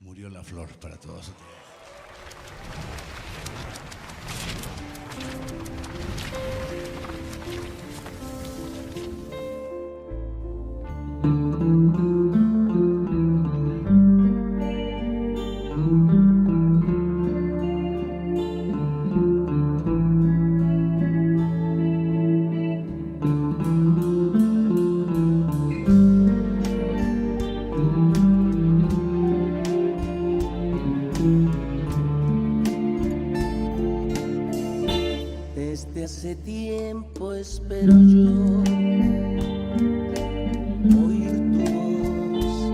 Murió la flor para todos ustedes. Desde hace tiempo espero yo oír tu voz,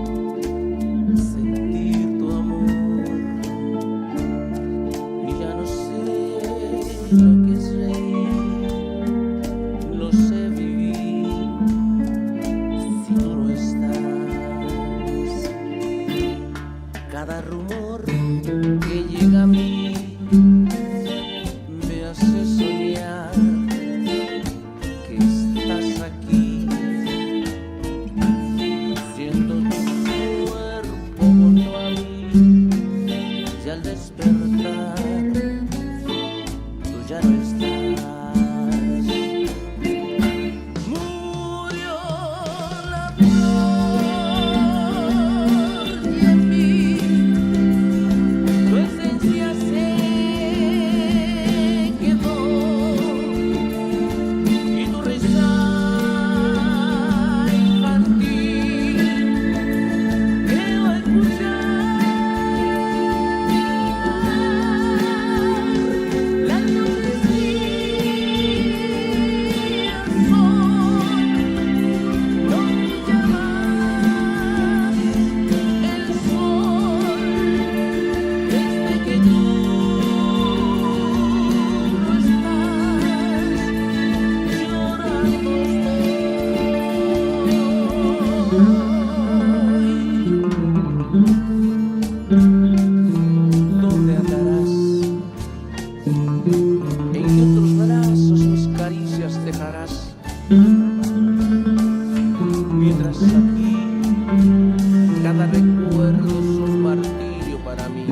sentir tu amor, y ya no sé lo que es reír, lo sé vivir si tú no estás. Cada rumor que llega a mí me hace soñar que estás aquí, siendo tu cuerpo junto a mí, y al despertar tú ya no estás. Murió la flor y en mí tu esencia se quedó, y tu risa infantil quedó a escuchar. Las noches frías son, no brilla más el sol, desde que tú no estás, llorando estoy. ¿Dónde andarás? ¿En qué otros brazos mis caricias dejarás? Mientras aquí cada recuerdo es un martirio para mí.